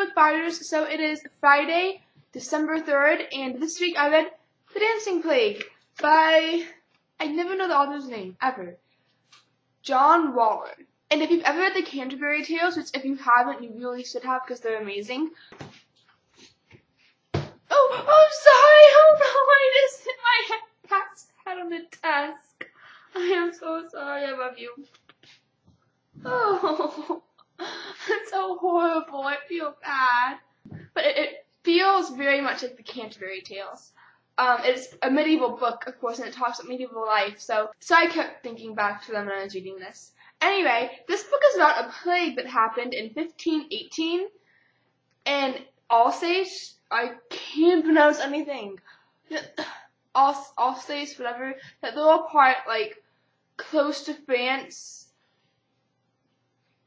book fighters. So it is Friday, December 3rd, and this week I read The Dancing Plague by, I never know the author's name, ever, John Waller. And if you've ever read the Canterbury Tales, which if you haven't, you really should have because they're amazing. Oh, sorry, hold on, I just hit my cat's head on the desk. I am so sorry, I love you. Oh, that's so horrible, I feel bad. But it feels very much like the Canterbury Tales. It's a medieval book, of course, and it talks about medieval life, so I kept thinking back to them when I was reading this. Anyway, this book is about a plague that happened in 1518 in Alsace. I can't pronounce anything. Alsace, whatever. That little part, like, close to France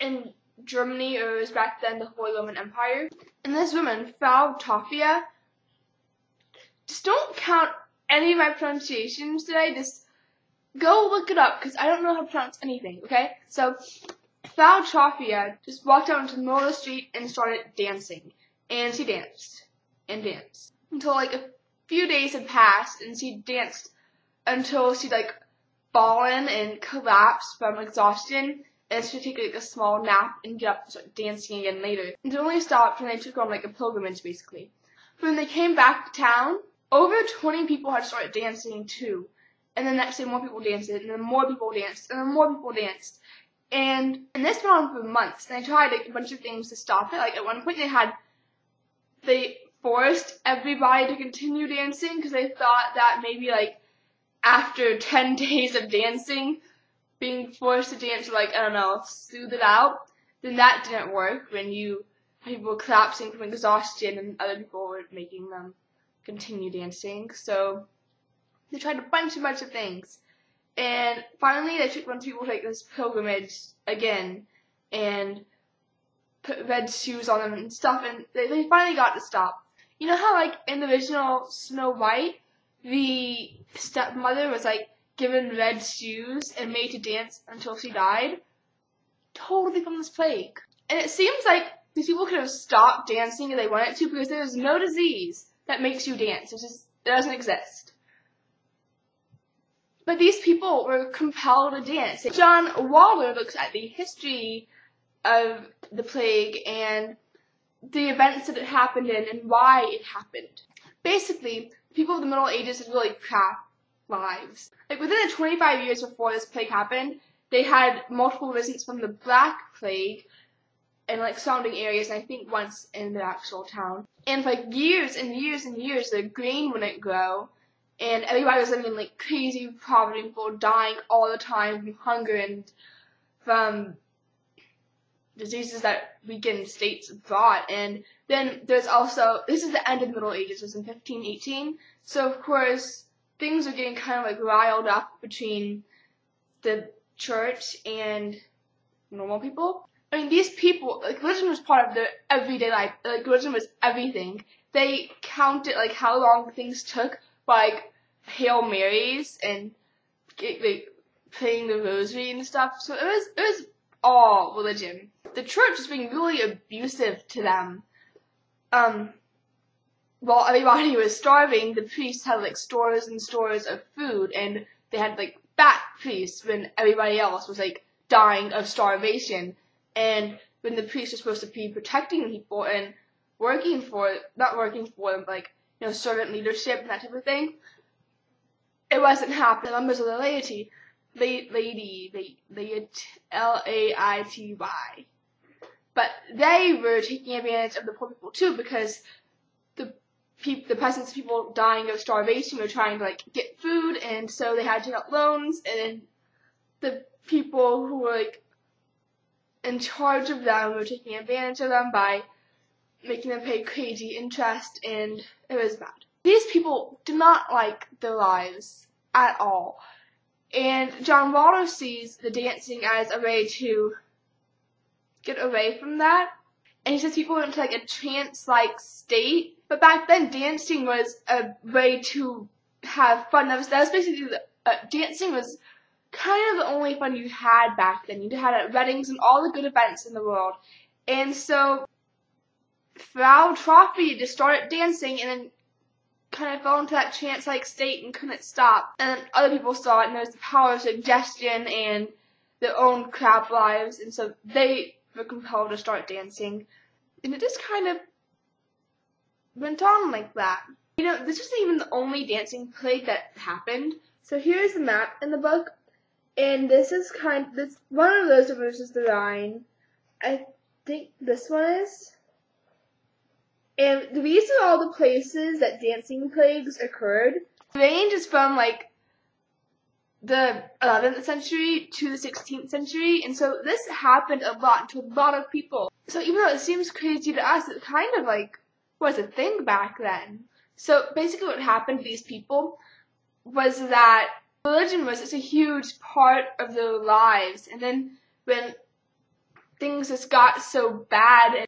in Germany, or it was back then the Holy Roman Empire. And this woman, Frau Toffia, just don't count any of my pronunciations today, just go look it up, because I don't know how to pronounce anything, okay? So, Frau Toffia just walked out into the middle of the street and started dancing. And she danced. And danced. Until, like, a few days had passed, and she danced until she'd, like, fallen and collapsed from exhaustion, and she'd take, like, a small nap and get up and start dancing again later. And it only stopped when they took her on, like, a pilgrimage, basically. But when they came back to town, over 20 people had started dancing, too. And then next day more people danced, and then more people danced, and then more people danced. And this went on for months, and they tried, like, a bunch of things to stop it. Like, at one point they forced everybody to continue dancing, because they thought that maybe, like, after 10 days of dancing, being forced to dance, like, I don't know, soothe it out, then that didn't work when you had people collapsing from exhaustion and other people were making them continue dancing. So they tried a bunch of things. And finally they took a bunch of people to, like, this pilgrimage again and put red shoes on them and stuff, and they finally got to stop. You know how, like, in the original Snow White, the stepmother was, like, given red shoes and made to dance until she died? Totally from this plague. And it seems like these people could have stopped dancing if they wanted to, because there's no disease that makes you dance. It doesn't exist. But these people were compelled to dance. John Waller looks at the history of the plague and the events that it happened in and why it happened. Basically, people of the Middle Ages had really crap lives. Like, within the 25 years before this plague happened, they had multiple visits from the Black Plague in, like, surrounding areas, and I think once in the actual town. And for, like, years and years and years, the grain wouldn't grow, and everybody was living in, like, crazy poverty, people dying all the time from hunger and from diseases that weakened states brought. And then there's also, this is the end of the Middle Ages, it was in 1518, so of course things are getting kind of, like, riled up between the church and normal people. I mean, these people, like, religion was part of their everyday life. Like, religion was everything. They counted, like, how long things took by, like, Hail Marys and, like, praying the rosary and stuff. So it was all religion. The church was being really abusive to them. While everybody was starving, the priests had, like, stores and stores of food, and they had, like, fat priests when everybody else was, like, dying of starvation. And when the priests were supposed to be protecting people and not working for them, but, like, you know, servant leadership and that type of thing, it wasn't happening. The members of the laity, L-A-I-T-Y, but they were taking advantage of the poor people too, because the peasants, people dying of starvation, were trying to, like, get food, and so they had to take out loans, and the people who were, like, in charge of them were taking advantage of them by making them pay crazy interest, and it was bad. These people did not like their lives at all. And John Waller sees the dancing as a way to get away from that. And he says people went into, like, a trance-like state. But back then, dancing was a way to have fun. That was basically, dancing was kind of the only fun you had back then. You had at weddings and all the good events in the world. And so Frau Trophy just started dancing and then kind of fell into that trance-like state and couldn't stop. And then other people saw it, and there's the power of suggestion and their own crab lives, and so they were compelled to start dancing. And it just kind of went on like that. You know, this wasn't even the only dancing plague that happened. So here's the map in the book, and this is this one of those versus the Rhine. I think this one is. And these are all the places that dancing plagues occurred. The range is from like the 11th century to the 16th century, and so this happened a lot to a lot of people. So even though it seems crazy to us, it kind of like was a thing back then. So basically what happened to these people was that religion was such a huge part of their lives, and then when things just got so bad,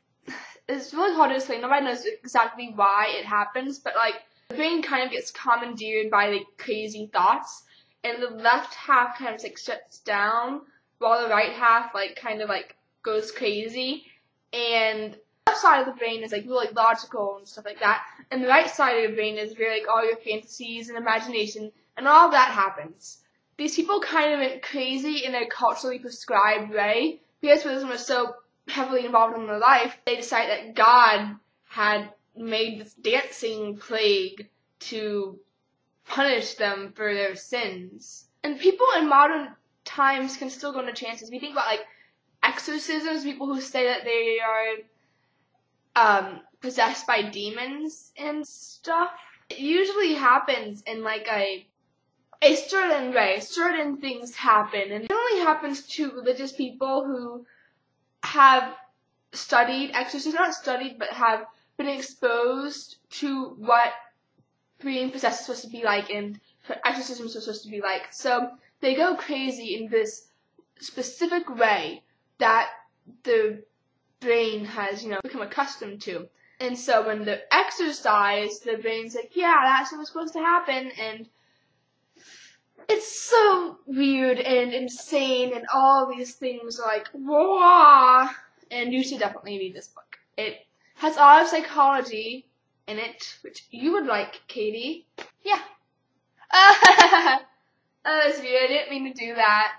it's really hard to explain. Nobody knows exactly why it happens, but like the brain kind of gets commandeered by like crazy thoughts, and the left half kind of like shuts down, while the right half like kind of like goes crazy. And the left side of the brain is like really logical and stuff like that, and the right side of the brain is very like all your fantasies and imagination, and all that happens. These people kind of went crazy in a culturally prescribed way because Buddhism was so heavily involved in their life. They decided that God had made this dancing plague to punish them for their sins. And people in modern times can still go into trances. We think about like exorcisms, people who say that they are possessed by demons and stuff. It usually happens in like a certain way. Certain things happen, and it only happens to religious people who have studied exorcism, not studied, but have been exposed to what being possessed is supposed to be like and exorcism is supposed to be like. So they go crazy in this specific way that the brain has, become accustomed to. And so when they're exercised, the brain's like, yeah, that's what's supposed to happen, and it's so weird and insane, and all these things are like, whoa. And you should definitely read this book. It has a lot of psychology in it, which you would like, Katie. Yeah. That's weird. I didn't mean to do that,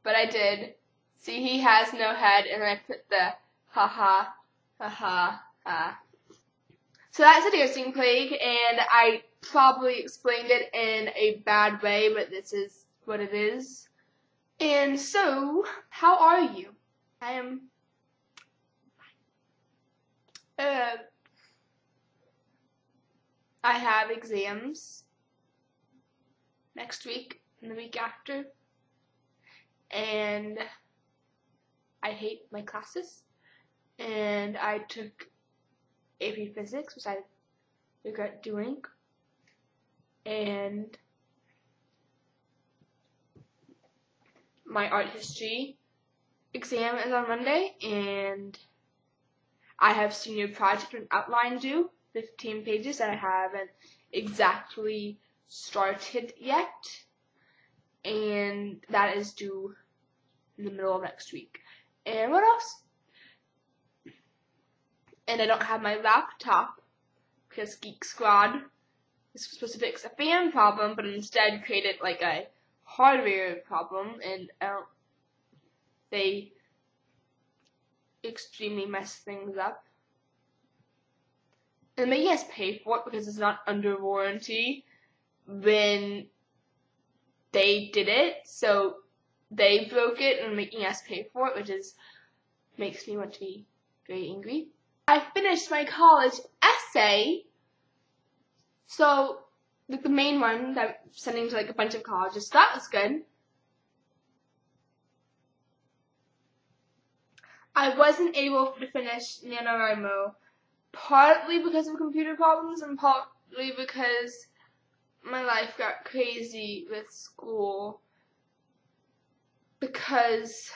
but I did. See, he has no head, and I put the ha. So that's a dancing plague, and I probably explained it in a bad way, but this is what it is. And so, how are you? I am I have exams next week and the week after, and I hate my classes, and I took AP Physics, which I regret doing, and my art history exam is on Monday, and I have senior project and outline due, 15 pages that I haven't exactly started yet, and that is due in the middle of next week. And what else? And I don't have my laptop because Geek Squad is supposed to fix a fan problem, but instead created like a hardware problem, and they extremely mess things up. And making us pay for it because it's not under warranty when they did it, so they broke it and making us pay for it, which makes me want to be very angry. I finished my college essay, so like the main one that I'm sending to like a bunch of colleges, so that was good. I wasn't able to finish NaNoWriMo, partly because of computer problems and partly because my life got crazy with school, because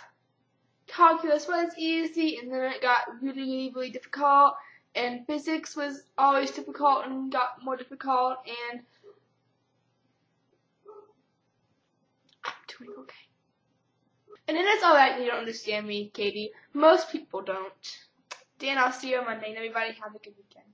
calculus was easy and then it got really difficult, and physics was always difficult and got more difficult, and I'm doing okay. And then it's alright that you don't understand me, Katie. Most people don't. Dan, I'll see you on Monday. And everybody have a good weekend.